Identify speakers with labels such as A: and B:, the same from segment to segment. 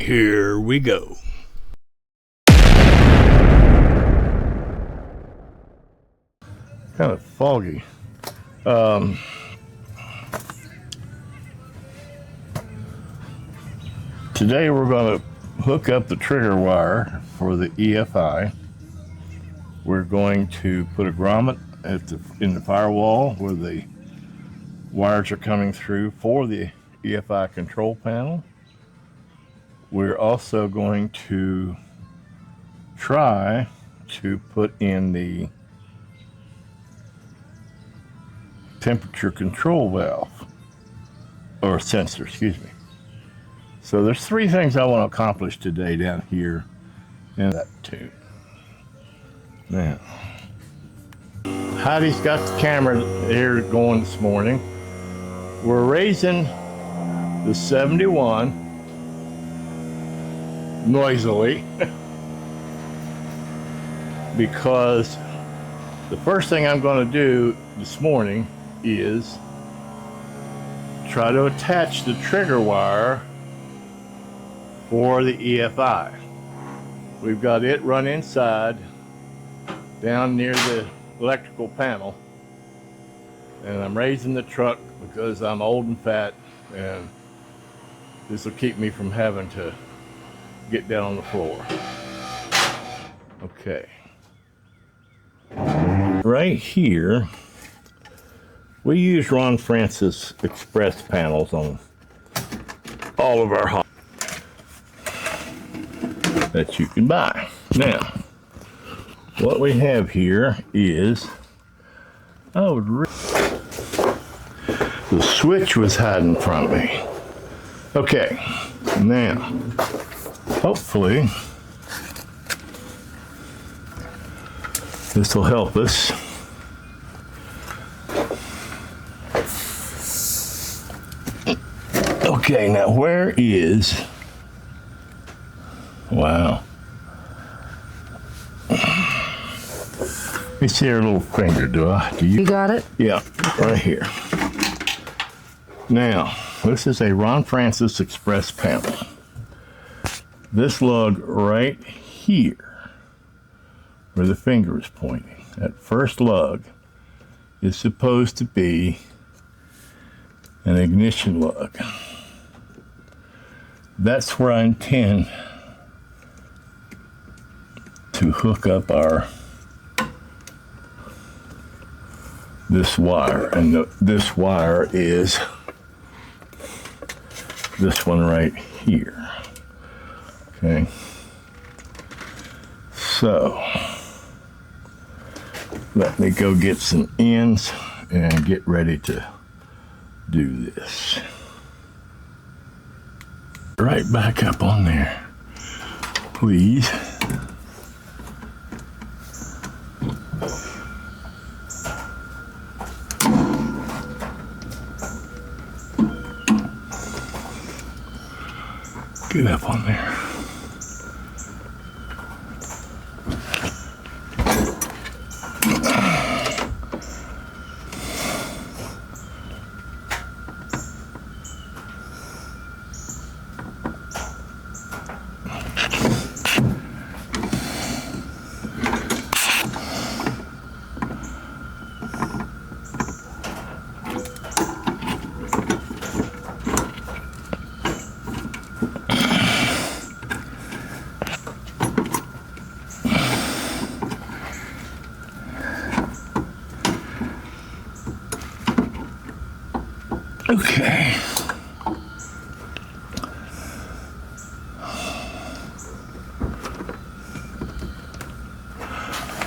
A: Here we go.
B: Kind of foggy. Today we're going to hook up the trigger wire for the EFI. We're going to put a grommet in the firewall where the wires are coming through for the EFI control panel. We're also going to try to put in the temperature control valve, or sensor, excuse me. So there's three things I want to accomplish today down here in that tune. Now, Heidi's got the camera here going this morning. We're raising the 71 noisily because the first thing I'm going to do this morning is try to attach the trigger wire for the EFI. We've got it run inside down near the electrical panel, and I'm raising the truck because I'm old and fat, and this will keep me from having to get down on the floor. Okay. Right here, we use Ron Francis Express panels on all of our hot that you can buy. Now, what we have here is, the switch was hiding from me. Okay, now, hopefully, this will help us. Okay, now where is, wow. Let me see her little finger, do you?
C: You got it?
B: Yeah, right here. Now, this is a Ron Francis Express panel. This lug right here, where the finger is pointing, that first lug is supposed to be an ignition lug. That's where I intend to hook up this wire, and this wire is this one right here. Okay, so let me go get some ends and get ready to do this. Right back up on there, please. Get up on there. Okay.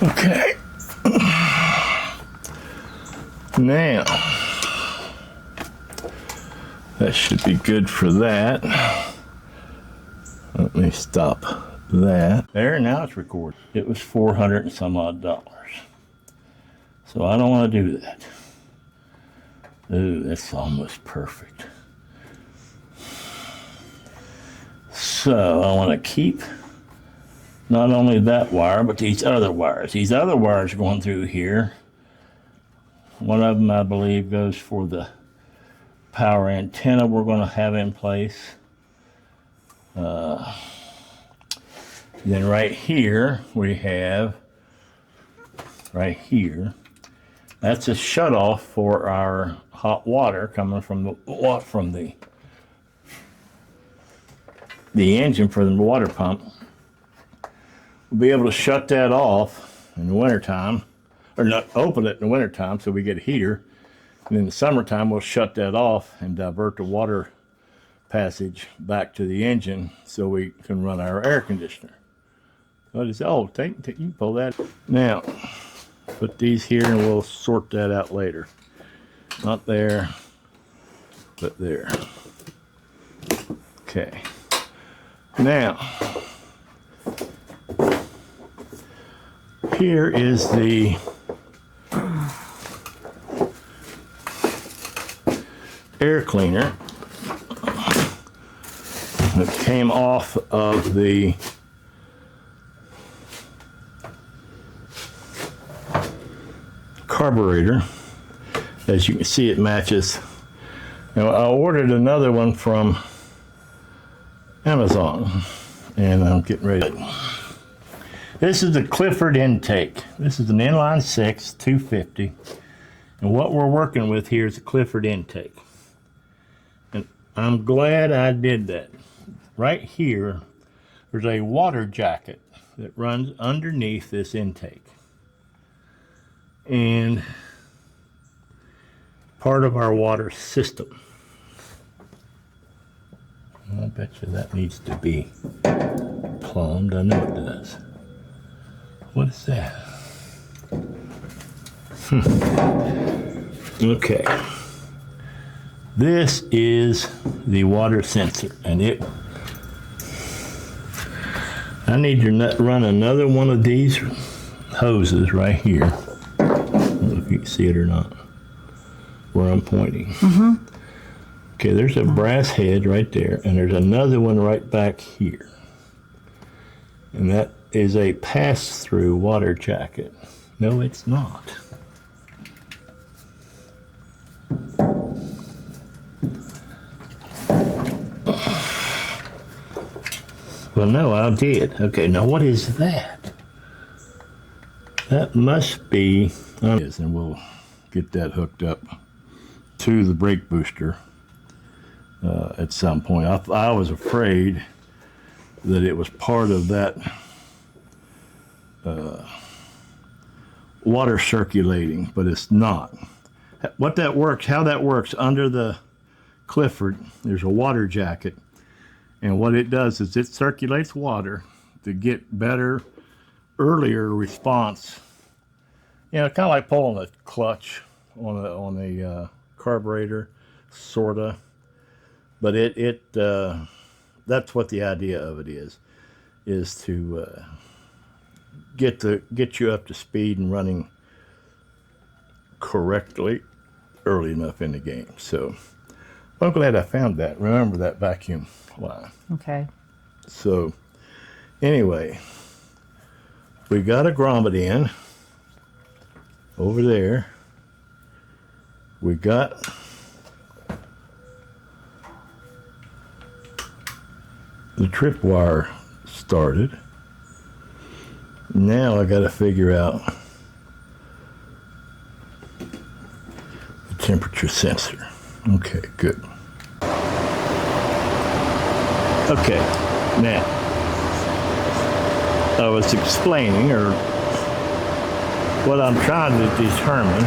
B: Okay. Now, that should be good for that. Let me stop that. There, now it's recording. It was $400 and some odd. So I don't want to do that. Ooh, that's almost perfect. So I want to keep not only that wire, but these other wires. These other wires going through here. One of them, I believe, goes for the power antenna we're going to have in place. Then right here we have, right here, that's a shutoff for our hot water coming from the engine for the water pump. We'll be able to shut that off in the wintertime, or not open it in the wintertime so we get a heater. And in the summertime, we'll shut that off and divert the water passage back to the engine so we can run our air conditioner. So it's, oh, you can pull that. Now, put these here and we'll sort that out later. Not there, but there. Okay. Now, here is the air cleaner that came off of the carburetor. As you can see, it matches. Now, I ordered another one from Amazon, and I'm getting ready. This is the Clifford intake. This is an inline 6 250, and what we're working with here is a Clifford intake. And I'm glad I did that. Right here, there's a water jacket that runs underneath this intake. And part of our water system. I bet you that needs to be plumbed. I know it does. What is that? Okay. This is the water sensor, and I need to run another one of these hoses right here. I don't know if you can see it or not, where I'm pointing. Okay, there's a brass head right there, and there's another one right back here. And that is a pass-through water jacket. No, it's not. Well, no, I did. Okay, now what is that? That must be, and we'll get that hooked up to the brake booster at some point. I was afraid that it was part of that water circulating, but it's not. How that works under the Clifford, there's a water jacket, and what it does is it circulates water to get better, earlier response. You know, kind of like pulling a clutch on a carburetor, sorta. But that's what the idea of it is to get you up to speed and running correctly early enough in the game. So I'm glad I found that. Remember that vacuum line.
A: Okay.
B: So anyway, we got a grommet in over there. We got the tripwire started. Now I got to figure out the temperature sensor. Okay, good. Okay, now I was explaining, or what I'm trying to determine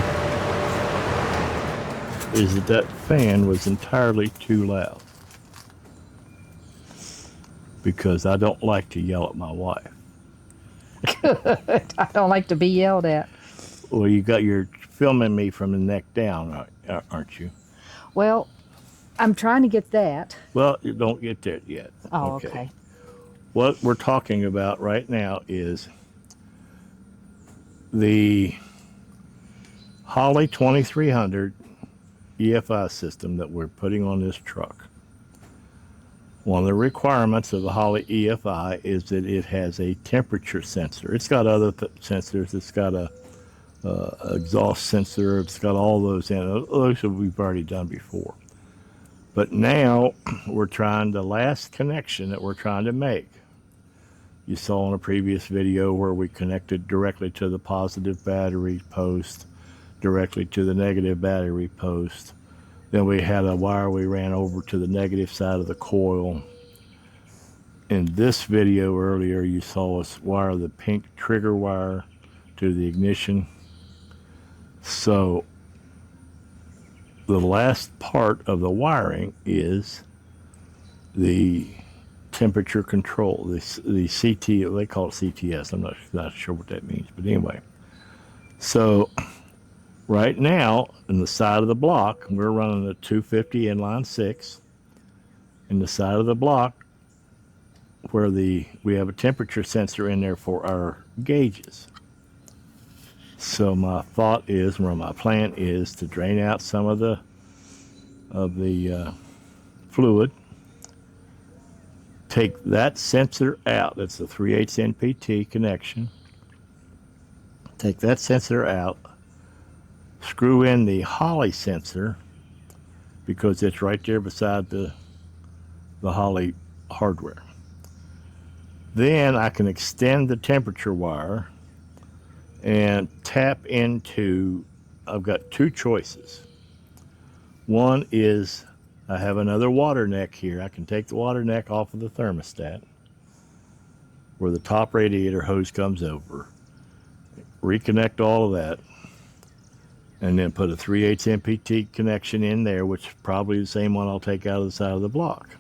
B: is that fan was entirely too loud, because I don't like to yell at my wife.
A: I don't like to be yelled at.
B: Well, you're filming me from the neck down, aren't you?
A: Well, I'm trying to get that.
B: Well, you don't get there yet.
A: Oh, okay.
B: What we're talking about right now is the Holley 2300 EFI system that we're putting on this truck. One of the requirements of the Holley EFI is that it has a temperature sensor. It's got other sensors. It's got a exhaust sensor. It's got all those in it. Those we've already done before. But now we're trying the last connection that we're trying to make. You saw in a previous video where we connected directly to the positive battery post, directly to the negative battery post. Then we had a wire we ran over to the negative side of the coil. In this video earlier, you saw us wire the pink trigger wire to the ignition. So the last part of the wiring is the temperature control, the CT, they call it CTS. I'm not sure what that means, but anyway. So right now, in the side of the block, we're running a 250 inline 6. In the side of the block, where we have a temperature sensor in there for our gauges. So my thought is, or my plan is, to drain out some of the fluid. Take that sensor out. That's the 3/8 NPT connection. Take that sensor out. Screw in the Holley sensor, because it's right there beside the Holley hardware. Then I can extend the temperature wire and tap into, I've got two choices. One is I have another water neck here. I can take the water neck off of the thermostat where the top radiator hose comes over, reconnect all of that, and then put a 3/8 NPT connection in there, which is probably the same one I'll take out of the side of the block.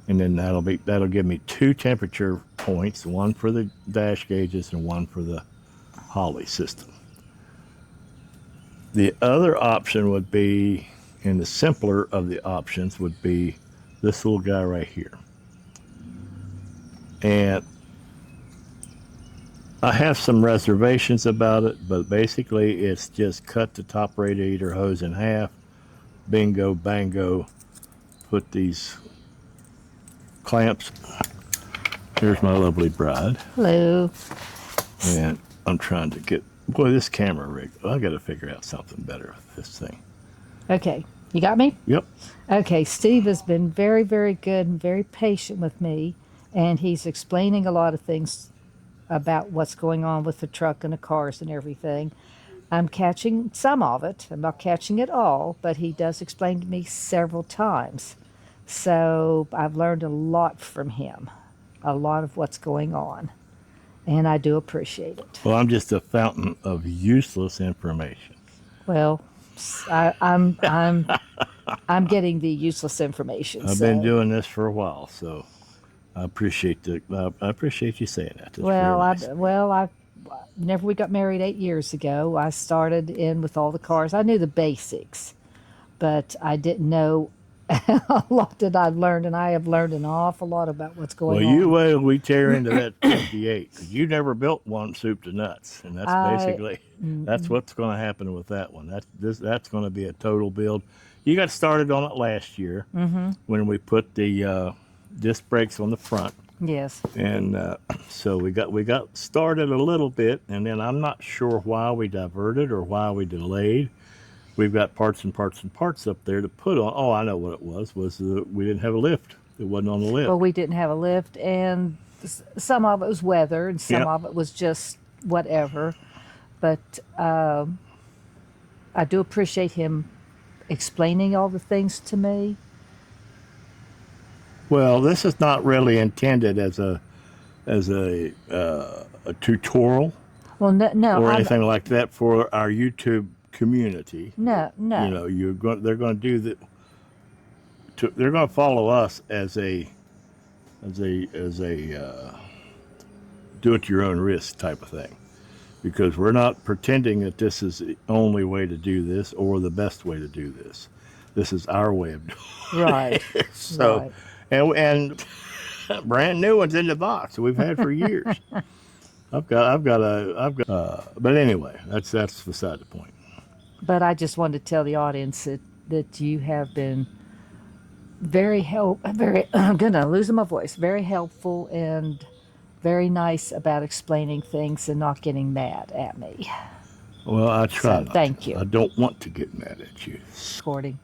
B: And then that'll give me two temperature points, one for the dash gauges and one for the Holley system. The other option would be, and the simpler of the options would be this little guy right here. And I have some reservations about it, but basically it's just cut the top radiator hose in half, bingo, bango, put these clamps. Here's my lovely bride.
A: Hello.
B: And I'm trying to get, boy, this camera rig, I got to figure out something better with this thing.
A: Okay. You got me?
B: Yep.
A: Okay. Steve has been very, very good and very patient with me, and he's explaining a lot of things about what's going on with the truck and the cars and everything. I'm catching some of it. I'm not catching it all, but he does explain to me several times. So I've learned a lot from him, a lot of what's going on, and I do appreciate it.
B: Well, I'm just a fountain of useless information.
A: Well, I'm getting the useless information.
B: I've been doing this for a while, so I appreciate you saying that. That's
A: Well, nice. Whenever we got married 8 years ago, I started in with all the cars. I knew the basics, but I didn't know a lot that I've learned, and I have learned an awful lot about what's going on.
B: Well, you wait till we tear into that 58, because you never built one soup to nuts, and that's basically that's what's going to happen with that one. That's going to be a total build. You got started on it last year when we put the disc brakes on the front.
A: Yes.
B: And so we got started a little bit, and then I'm not sure why we diverted or why we delayed. We've got parts and parts and parts up there to put on. Oh, I know what it was we didn't have a lift. It wasn't on the lift.
A: Well, we didn't have a lift, and some of it was weather, and some of it was just whatever. But I do appreciate him explaining all the things to me.
B: Well, this is not really intended as a tutorial.
A: Well, no,
B: or anything like that for our YouTube community.
A: No.
B: You know, they're going to do they're going to follow us as a do it your own risk type of thing, because we're not pretending that this is the only way to do this or the best way to do this. This is our way of doing it.
A: Right.
B: So.
A: Right.
B: And brand new ones in the box we've had for years. But anyway, that's beside the point.
A: But I just wanted to tell the audience that you have been I'm gonna lose my voice, very helpful and very nice about explaining things and not getting mad at me.
B: Well, I try not
A: thank
B: to.
A: you.
B: I don't want to get mad at you.
A: Recording.